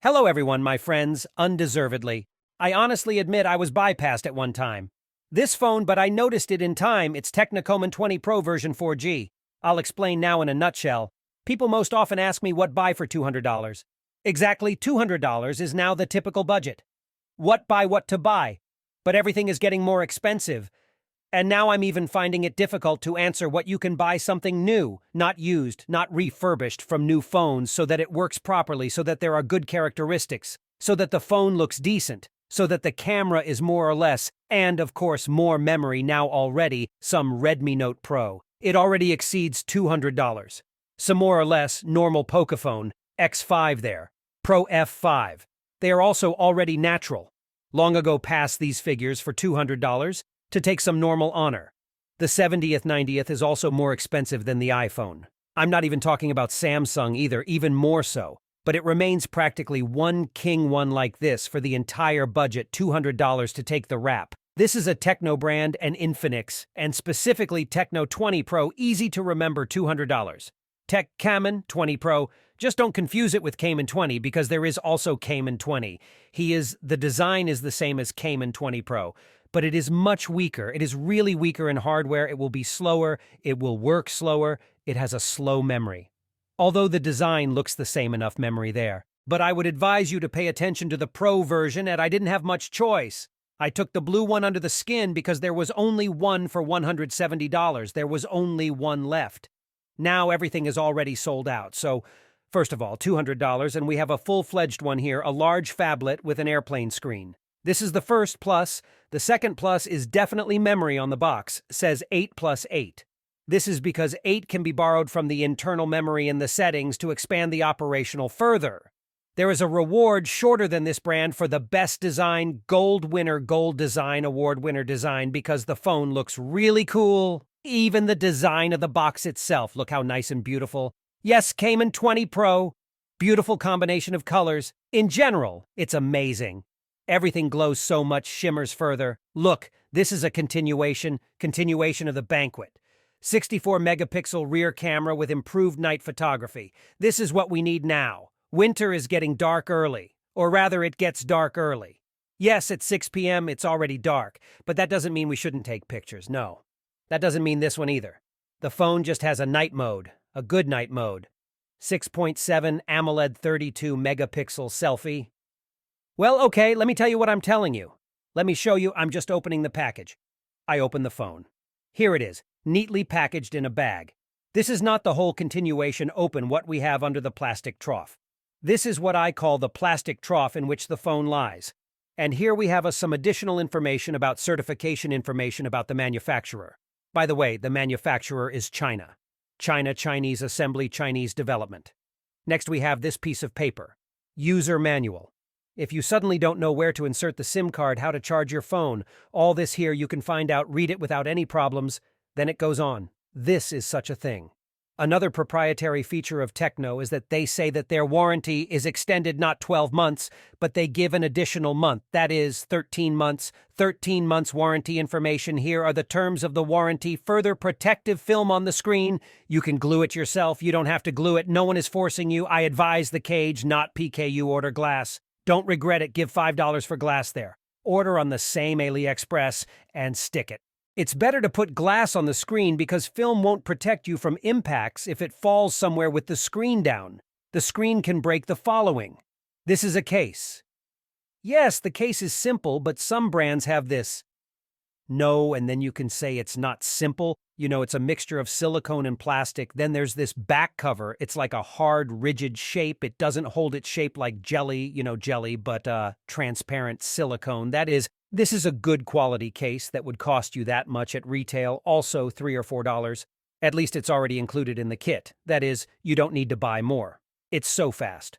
Hello everyone, my friends, undeservedly. I honestly admit I was bypassed at one time. This phone, but I noticed it in time, it's Techno Camon 20 Pro version 4G. I'll explain now in a nutshell. People most often ask me what buy for $200. Exactly $200 is now the typical budget. What to buy? But everything is getting more expensive. And now I'm even finding it difficult to answer what you can buy something new, not used, not refurbished from new phones so that it works properly, so that there are good characteristics, so that the phone looks decent, so that the camera is more or less, and of course more memory now already, some Redmi Note Pro. It already exceeds $200. Some more or less normal Pocophone, X5 there, Pro F5. They are also already natural. Long ago passed these figures for $200. To take some normal honor. The 70th, 90th is also more expensive than the iPhone. I'm not even talking about Samsung either, even more so. But it remains practically one king one like this for the entire budget, $200 to take the rap. This is a Techno brand and Infinix, and specifically Techno 20 Pro, easy to remember $200. Tech Camon 20 Pro, just don't confuse it with Camon 20 because there is also Camon 20. The design is the same as Camon 20 Pro. But it is much weaker. It is really weaker in hardware. It will be slower. It will work slower. It has a slow memory. Although the design looks the same, enough memory there. But I would advise you to pay attention to the Pro version, and I didn't have much choice. I took the blue one under the skin because there was only one for $170. There was only one left. Now everything is already sold out. So, first of all, $200, and we have a full-fledged one here, a large phablet with an airplane screen. This is the first plus. The second plus is definitely memory on the box, says 8 plus 8. This is because 8 can be borrowed from the internal memory in the settings to expand the operational further. There is a reward shorter than this brand for the best design, gold design, award winner design, because the phone looks really cool. Even the design of the box itself, look how nice and beautiful. Yes, Camon 20 Pro, beautiful combination of colors. In general, it's amazing. Everything glows so much, shimmers further. Look, this is a continuation of the banquet. 64 megapixel rear camera with improved night photography. This is what we need now. Winter is getting dark early. Or rather, it gets dark early. Yes, at 6 p.m. it's already dark, but that doesn't mean we shouldn't take pictures, no. That doesn't mean this one either. The phone just has a night mode, a good night mode. 6.7 AMOLED 32 megapixel selfie. Well, okay, let me tell you what I'm telling you. Let me show you, I'm just opening the package. I open the phone. Here it is, neatly packaged in a bag. This is not the whole continuation open what we have under the plastic trough. This is what I call the plastic trough in which the phone lies. And here we have some additional information about certification information about the manufacturer. By the way, the manufacturer is China. Chinese assembly, Chinese development. Next we have this piece of paper. User manual. If you suddenly don't know where to insert the SIM card, how to charge your phone, all this here you can find out, read it without any problems. Then it goes on. This is such a thing. Another proprietary feature of Techno is that they say that their warranty is extended not 12 months, but they give an additional month. That is 13 months. 13 months warranty information. Here are the terms of the warranty. Further protective film on the screen. You can glue it yourself. You don't have to glue it. No one is forcing you. I advise the cage, not PKU, order glass. Don't regret it, give $5 for glass there. Order on the same AliExpress and stick it. It's better to put glass on the screen because film won't protect you from impacts if it falls somewhere with the screen down. The screen can break the following. This is a case. Yes, the case is simple, but some brands have this. No, and then you can say it's not simple. You know, it's a mixture of silicone and plastic. Then there's this back cover. It's like a hard, rigid shape. It doesn't hold its shape like jelly, but transparent silicone. This is a good quality case that would cost you that much at retail, also $3 or $4. At least it's already included in the kit. That is, you don't need to buy more. It's so fast.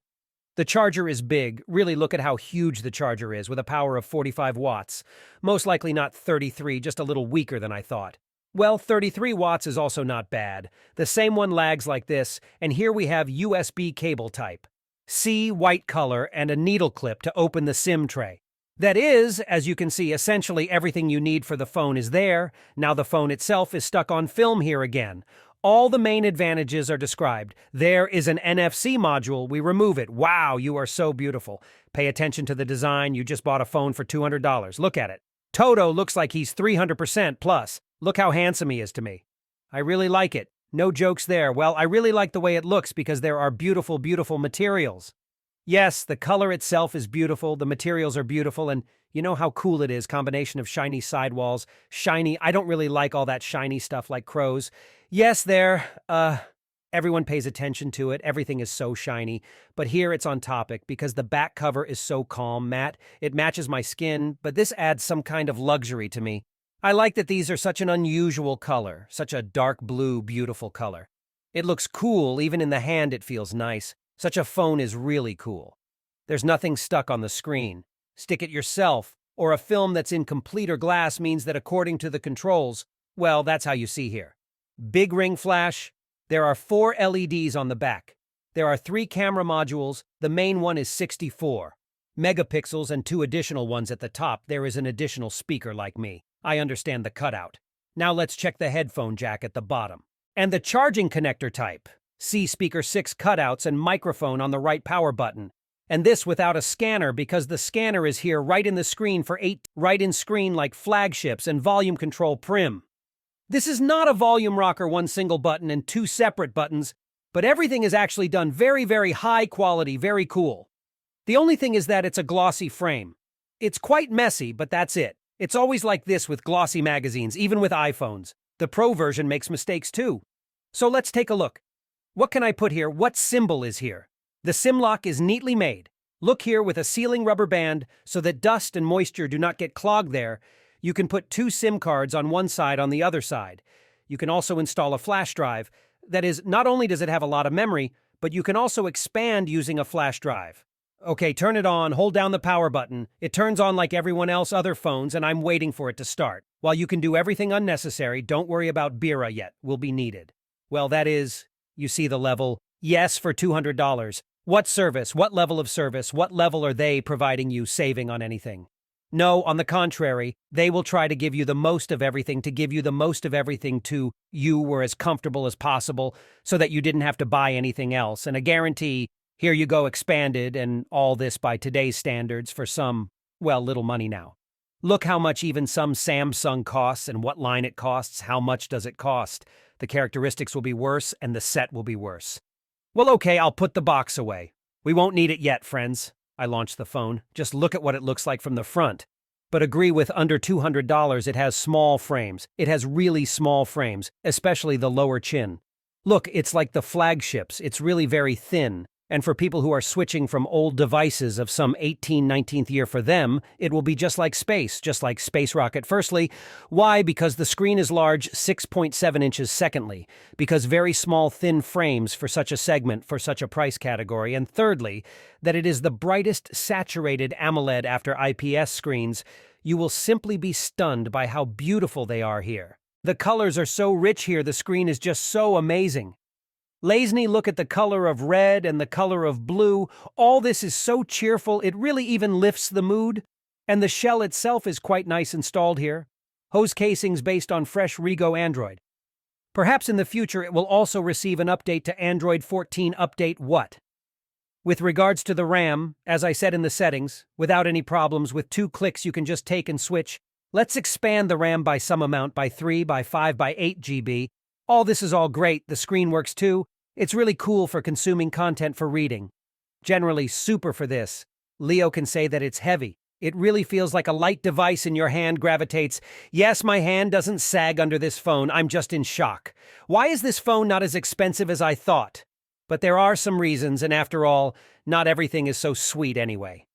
The charger is big. Really look at how huge the charger is, with a power of 45 watts. Most likely not 33, just a little weaker than I thought. Well, 33 watts is also not bad. The same one lags like this, and here we have USB cable type. C, white color, and a needle clip to open the SIM tray. That is, as you can see, essentially everything you need for the phone is there. Now the phone itself is stuck on film here again. All the main advantages are described. There is an NFC module. We remove it. Wow, you are so beautiful. Pay attention to the design. You just bought a phone for $200. Look at it. Toto looks like he's 300% plus. Look how handsome he is to me. I really like it. No jokes there. Well, I really like the way it looks because there are beautiful, beautiful materials. Yes, the color itself is beautiful, the materials are beautiful, and you know how cool it is, combination of shiny sidewalls, shiny, I don't really like all that shiny stuff like crows. Yes, everyone pays attention to it, everything is so shiny, but here it's on topic because the back cover is so calm, matte, it matches my skin, but this adds some kind of luxury to me. I like that these are such an unusual color, such a dark blue, beautiful color. It looks cool, even in the hand it feels nice. Such a phone is really cool. There's nothing stuck on the screen. Stick it yourself, or a film that's in complete or glass means that according to the controls, well, that's how you see here. Big ring flash. There are 4 LEDs on the back. There are 3 camera modules. The main one is 64 megapixels and 2 additional ones at the top. There is an additional speaker like me. I understand the cutout. Now let's check the headphone jack at the bottom. And the charging connector type. See speaker 6 cutouts and microphone on the right power button. And this without a scanner because the scanner is here right in the screen for 8 right in screen like flagships and volume control prim. This is not a volume rocker, 1 single button and 2 separate buttons, but everything is actually done very, very high quality, very cool. The only thing is that it's a glossy frame. It's quite messy, but that's it. It's always like this with glossy magazines, even with iPhones. The Pro version makes mistakes too. So let's take a look. What can I put here? What symbol is here? The SIM lock is neatly made. Look here with a sealing rubber band so that dust and moisture do not get clogged there. You can put 2 SIM cards on one side on the other side. You can also install a flash drive. That is, not only does it have a lot of memory, but you can also expand using a flash drive. Okay, turn it on, hold down the power button. It turns on like everyone else other phones, and I'm waiting for it to start. While you can do everything unnecessary, don't worry about Bira yet, will be needed. Well, that is, you see the level. Yes, for $200. What service? What level of service? What level are they providing you saving on anything? No, on the contrary, they will try to give you the most of everything, to give you the most of everything to you were as comfortable as possible so that you didn't have to buy anything else. And a guarantee, here you go expanded and all this by today's standards for some, well, little money now. Look how much even some Samsung costs and what line it costs, how much does it cost? The characteristics will be worse and the set will be worse. Well, okay, I'll put the box away. We won't need it yet, friends. I launched the phone. Just look at what it looks like from the front. But agree with under $200, it has small frames. It has really small frames, especially the lower chin. Look, it's like the flagships. It's really very thin. And for people who are switching from old devices of some 19th year for them, it will be just like space rocket. Firstly, why? Because the screen is large, 6.7 inches. Secondly, because very small, thin frames for such a segment, for such a price category. And thirdly, that it is the brightest saturated AMOLED after IPS screens. You will simply be stunned by how beautiful they are here. The colors are so rich here, the screen is just so amazing. Lazney, look at the color of red and the color of blue. All this is so cheerful, it really even lifts the mood. And the shell itself is quite nice installed here. Hose casings based on fresh Rego Android. Perhaps in the future it will also receive an update to Android 14 update what? With regards to the RAM, as I said in the settings, without any problems, with 2 clicks you can just take and switch. Let's expand the RAM by some amount, by 3, by 5, by 8 GB. All this is all great, the screen works too. It's really cool for consuming content for reading. Generally super for this. Leo can say that it's heavy. It really feels like a light device in your hand gravitates. Yes, my hand doesn't sag under this phone, I'm just in shock. Why is this phone not as expensive as I thought? But there are some reasons, and after all, not everything is so sweet anyway.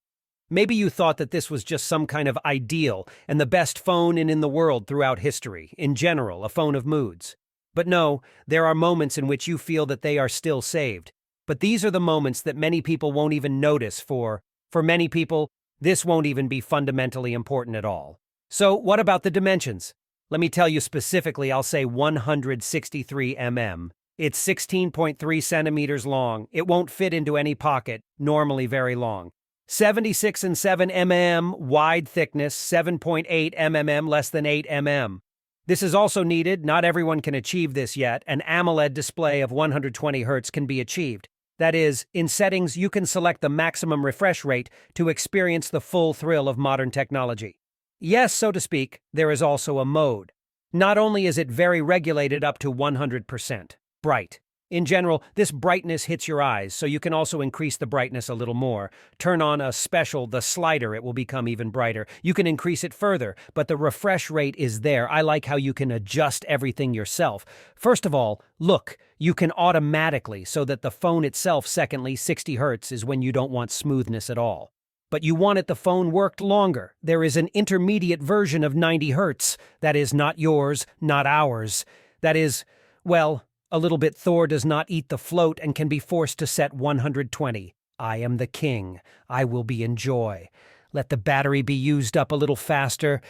Maybe you thought that this was just some kind of ideal and the best phone in the world throughout history, in general, a phone of moods. But no, there are moments in which you feel that they are still saved. But these are the moments that many people won't even notice for many people, this won't even be fundamentally important at all. So what about the dimensions? Let me tell you specifically, I'll say 163 mm. It's 16.3 centimeters long. It won't fit into any pocket, normally very long. 76 and 7 mm wide thickness, 7.8 mm less than 8 mm. This is also needed, not everyone can achieve this yet. An AMOLED display of 120 Hz can be achieved. That is, in settings, you can select the maximum refresh rate to experience the full thrill of modern technology. Yes, so to speak, there is also a mode. Not only is it very regulated up to 100%, bright. In general, this brightness hits your eyes, so you can also increase the brightness a little more. Turn on a special, the slider, it will become even brighter. You can increase it further, but the refresh rate is there. I like how you can adjust everything yourself. First of all, look, you can automatically, so that the phone itself, secondly, 60 Hz is when you don't want smoothness at all. But you want the phone worked longer. There is an intermediate version of 90 Hz. That is not yours, not ours. That is, well, a little bit Thor does not eat the float and can be forced to set 120. I am the king. I will be in joy. Let the battery be used up a little faster,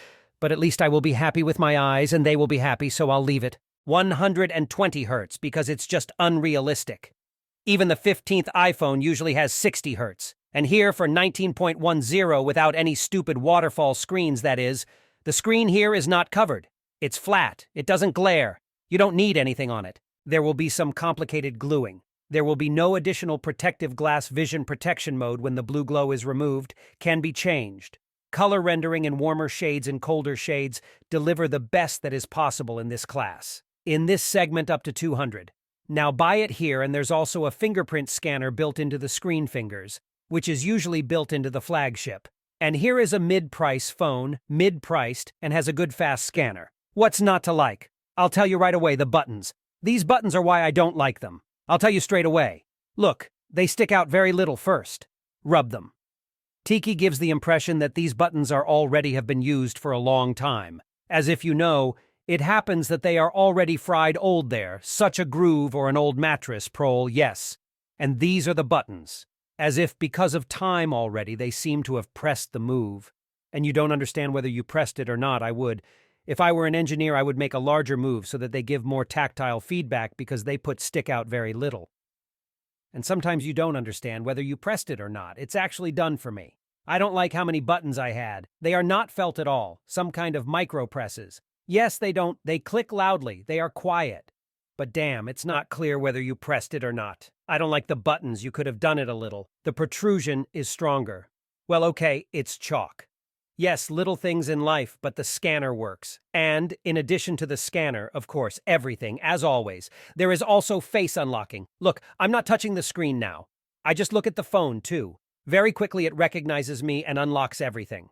but at least I will be happy with my eyes and they will be happy, so I'll leave it. 120 Hz because it's just unrealistic. Even the 15th iPhone usually has 60 Hz. And here for 19.10 without any stupid waterfall screens, that is, the screen here is not covered. It's flat. It doesn't glare. You don't need anything on it. There will be some complicated gluing. There will be no additional protective glass vision protection mode when the blue glow is removed, can be changed. Color rendering in warmer shades and colder shades deliver the best that is possible in this class. In this segment up to 200. Now buy it here, and there's also a fingerprint scanner built into the screen fingers, which is usually built into the flagship. And here is a mid-price phone, mid-priced, and has a good fast scanner. What's not to like? I'll tell you right away, the buttons. These buttons are why I don't like them. I'll tell you straight away. Look, they stick out very little first. Rub them. Tiki gives the impression that these buttons are already have been used for a long time. As if you know, it happens that they are already fried old there, such a groove or an old mattress, prole, yes. And these are the buttons. As if because of time already they seem to have pressed the move. And you don't understand whether you pressed it or not, I would. If I were an engineer, I would make a larger move so that they give more tactile feedback because they stick out very little. And sometimes you don't understand whether you pressed it or not. It's actually done for me. I don't like how many buttons I had. They are not felt at all. Some kind of micro presses. Yes, they click loudly. They are quiet. But damn, it's not clear whether you pressed it or not. I don't like the buttons. You could have done it a little. The protrusion is stronger. Well, okay, it's chalk. Yes, little things in life, but the scanner works. And, in addition to the scanner, of course, everything, as always, there is also face unlocking. Look, I'm not touching the screen now. I just look at the phone, too. Very quickly it recognizes me and unlocks everything.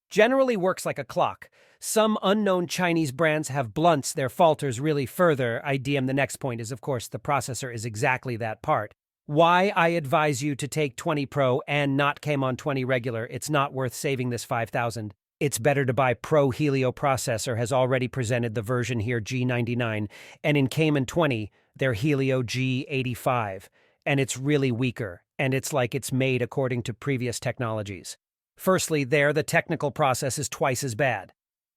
Generally works like a clock. Some unknown Chinese brands have blunts their falters really further. The next point is, of course, the processor is exactly that part. Why I advise you to take 20 Pro and not Camon 20 regular. It's not worth saving this 5,000. It's better to buy Pro Helio processor has already presented the version here G99, and in Camon 20, their Helio G85, and it's really weaker, and it's like it's made according to previous technologies. Firstly, there the technical process is twice as bad.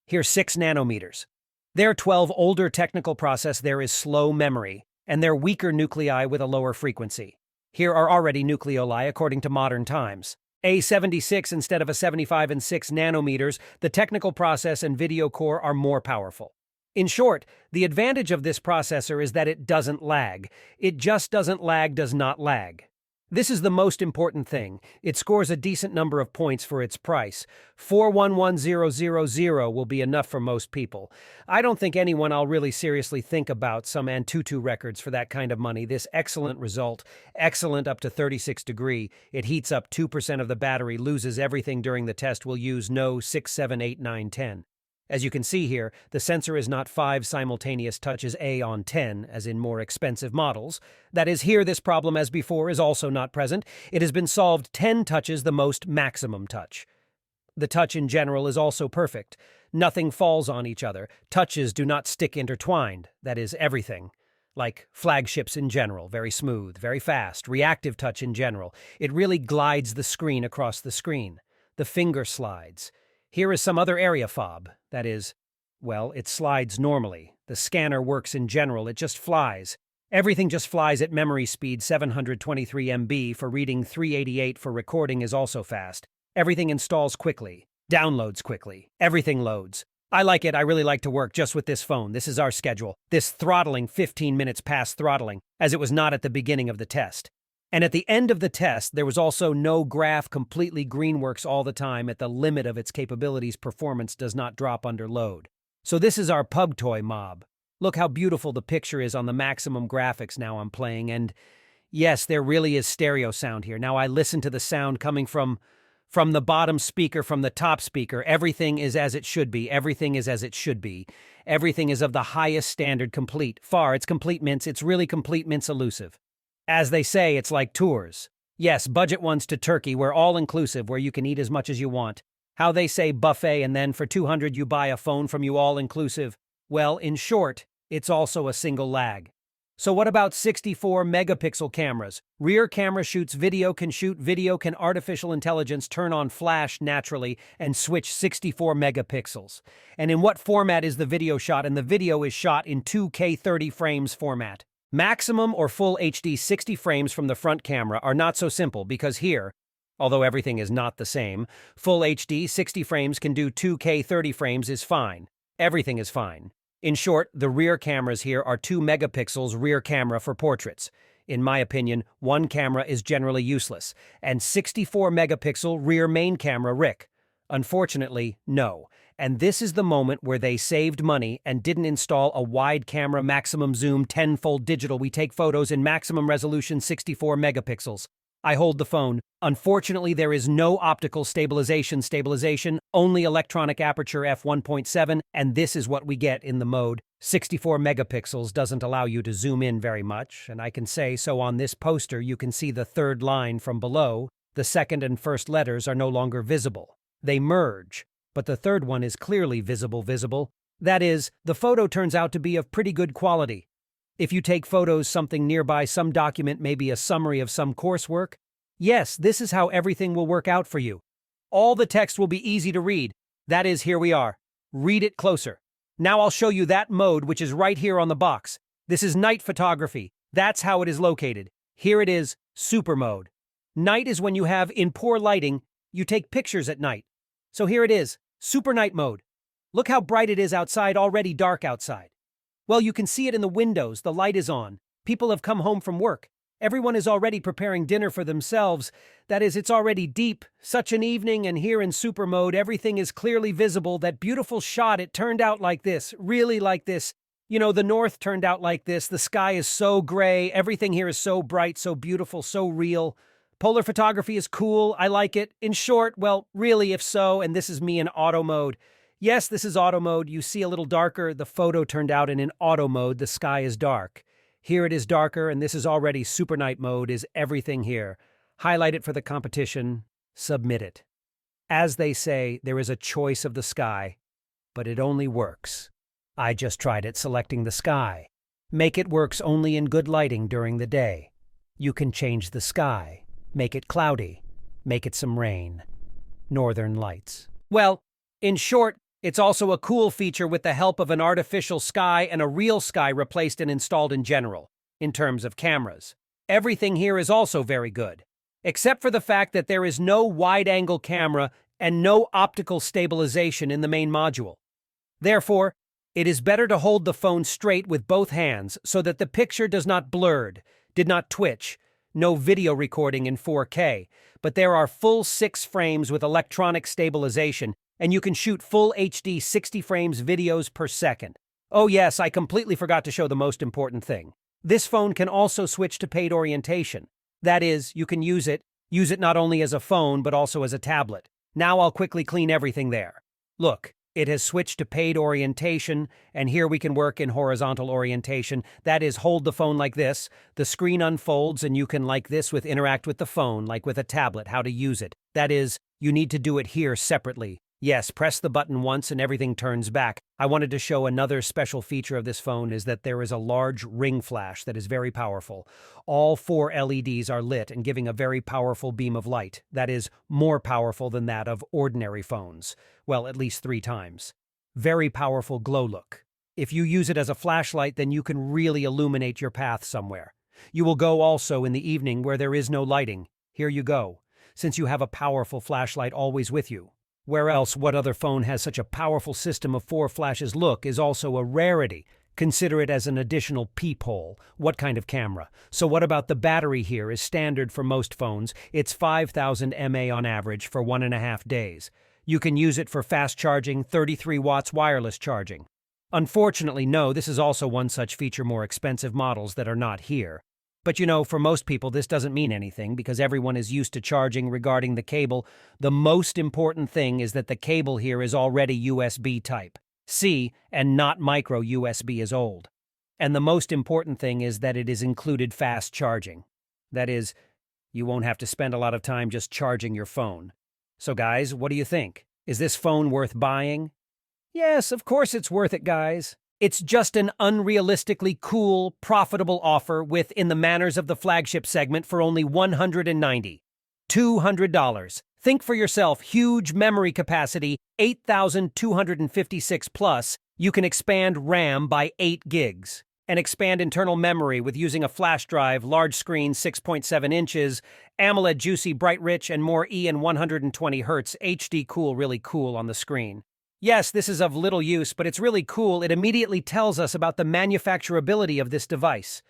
Here 6 nanometers. Their 12 older technical process there is slow memory, and their weaker nuclei with a lower frequency. Here are already nucleoli according to modern times. A76 instead of a 75 and 6 nanometers, the technical process and video core are more powerful. In short, the advantage of this processor is that it doesn't lag. It just doesn't lag, does not lag. This is the most important thing. It scores a decent number of points for its price. 411000 will be enough for most people. I don't think anyone I'll really seriously think about some Antutu records for that kind of money. This excellent result, excellent up to 36 degree. It heats up 2% of the battery, loses everything during the test, will use no 6, 7, 8, 9, 10. As you can see here, the sensor is not 5 simultaneous touches A on 10, as in more expensive models. That is, here this problem, as before, is also not present. It has been solved 10 touches, the most maximum touch. The touch in general is also perfect. Nothing falls on each other. Touches do not stick intertwined. That is, everything. Like flagships in general, very smooth, very fast. Reactive touch in general. It really glides the screen across the screen. The finger slides. Here is some other area fob. That is, well, it slides normally. The scanner works in general, it just flies. Everything just flies at memory speed 723 MB for reading, 388 for recording is also fast. Everything installs quickly, downloads quickly, everything loads. I like it. I really like to work just with this phone. This is our schedule. This throttling 15 minutes past throttling, as it was not at the beginning of the test. And at the end of the test, there was also no graph completely green works all the time at the limit of its capabilities. Performance does not drop under load. So this is our pub toy mob. Look how beautiful the picture is on the maximum graphics now I'm playing, and yes, there really is stereo sound here. Now I listen to the sound coming from the bottom speaker, from the top speaker. Everything is as it should be. Everything is as it should be. Everything is of the highest standard, complete. Far, it's complete mints. It's really complete mints elusive. As they say, it's like tours. Yes, budget ones to Turkey, where all-inclusive, where you can eat as much as you want. How they say buffet, and then for 200 you buy a phone from you all-inclusive. Well, in short, it's also a single lag. So what about 64 megapixel cameras? Rear camera shoots video, can shoot video, can artificial intelligence turn on flash naturally and switch 64 megapixels. And in what format is the video shot? And the video is shot in 2K 30 frames format. Maximum or full HD 60 frames from the front camera are not so simple because here, although everything is not the same, full HD 60 frames can do 2K 30 frames is fine. Everything is fine. In short, the rear cameras here are 2 megapixels rear camera for portraits. In my opinion, one camera is generally useless, and 64 megapixel rear main camera Rick. Unfortunately, no. And this is the moment where they saved money and didn't install a wide camera maximum zoom 10-fold digital. We take photos in maximum resolution 64 megapixels. I hold the phone. Unfortunately, there is no optical stabilization, only electronic aperture f1.7, and this is what we get in the mode. 64 megapixels doesn't allow you to zoom in very much, and I can say so on this poster you can see the third line from below. The second and first letters are no longer visible. They merge, but the third one is clearly visible. That is, the photo turns out to be of pretty good quality. If you take photos something nearby, some document, maybe a summary of some coursework, yes, this is how everything will work out for you. All the text will be easy to read. That is, here we are. Read it closer. Now I'll show you that mode which is right here on the box. This is night photography. That's how it is located. Here it is, super mode. Night is when you have, in poor lighting, you take pictures at night. So here it is, super night mode. Look how bright it is outside, already dark outside. Well, you can see it in the windows, the light is on. People have come home from work. Everyone is already preparing dinner for themselves. That is, it's already deep, such an evening, and here in super mode, everything is clearly visible. That beautiful shot, it turned out like this, really like this. You know, the north turned out like this. The sky is so gray. Everything here is so bright, so beautiful, so real. Polar photography is cool. I like it. In short, well, really, if so, and this is me in auto mode. Yes, this is auto mode. You see a little darker. The photo turned out in an auto mode. The sky is dark. Here it is darker, and this is already super night mode, is everything here. Highlight it for the competition. Submit it. As they say, there is a choice of the sky, but it only works. I just tried it selecting the sky. Make it works only in good lighting during the day. You can change the sky. Make it cloudy. Make it some rain. Northern lights. Well, in short, it's also a cool feature with the help of an artificial sky and a real sky replaced and installed in general, in terms of cameras. Everything here is also very good, except for the fact that there is no wide-angle camera and no optical stabilization in the main module. Therefore, it is better to hold the phone straight with both hands so that the picture does not blurred, did not twitch, no video recording in 4K, but there are full 6 frames with electronic stabilization, and you can shoot full HD 60 frames videos per second. Oh yes, I completely forgot to show the most important thing. This phone can also switch to paid orientation. That is, you can use it not only as a phone but also as a tablet. Now I'll quickly clean everything there. Look, it has switched to paid orientation, and here we can work in horizontal orientation. That is, hold the phone like this, the screen unfolds, and you can like this interact with the phone, like with a tablet, how to use it. That is, you need to do it here separately. Yes, press the button once and everything turns back. I wanted to show another special feature of this phone is that there is a large ring flash that is very powerful. All 4 LEDs are lit and giving a very powerful beam of light. That is more powerful than that of ordinary phones. Well, at least 3 times. Very powerful glow look. If you use it as a flashlight, then you can really illuminate your path somewhere. You will go also in the evening where there is no lighting. Here you go, since you have a powerful flashlight always with you. Where else, what other phone has such a powerful system of 4 flashes? Look is also a rarity. Consider it as an additional peephole. What kind of camera? So what about the battery? Here is standard for most phones. It's 5000 mAh on average for 1.5 days. You can use it for fast charging, 33 watts wireless charging. Unfortunately, no, this is also one such feature more expensive models that are not here. But for most people this doesn't mean anything because everyone is used to charging. Regarding the cable, the most important thing is that the cable here is already USB type C and not micro USB as old. And the most important thing is that it is included fast charging. That is, you won't have to spend a lot of time just charging your phone. So guys, what do you think? Is this phone worth buying? Yes, of course it's worth it, guys. It's just an unrealistically cool, profitable offer within the manners of the flagship segment for only $190. $200. Think for yourself, huge memory capacity, 8,256 plus. You can expand RAM by 8 gigs. And expand internal memory with using a flash drive, large screen, 6.7 inches, AMOLED juicy, bright, rich, and more and 120 Hz HD cool, really cool on the screen. Yes, this is of little use, but it's really cool. It immediately tells us about the manufacturability of this device.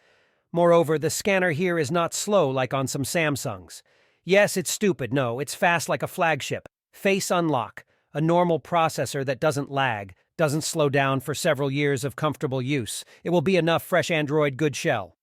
Moreover, the scanner here is not slow like on some Samsungs. Yes, it's stupid. No, it's fast like a flagship. Face unlock, a normal processor that doesn't lag, doesn't slow down for several years of comfortable use. It will be enough fresh Android good shell.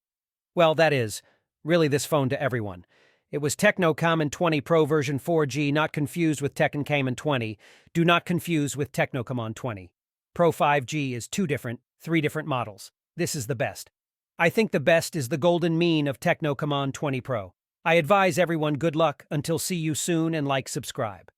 Well, that is really this phone to everyone. It was Techno Camon 20 Pro version 4G, not confused with Techno Camon 20. Do not confuse with Techno Camon 20. Pro 5G is 3 different models. This is the best. I think the best is the golden mean of Techno Camon 20 Pro. I advise everyone good luck until see you soon and subscribe.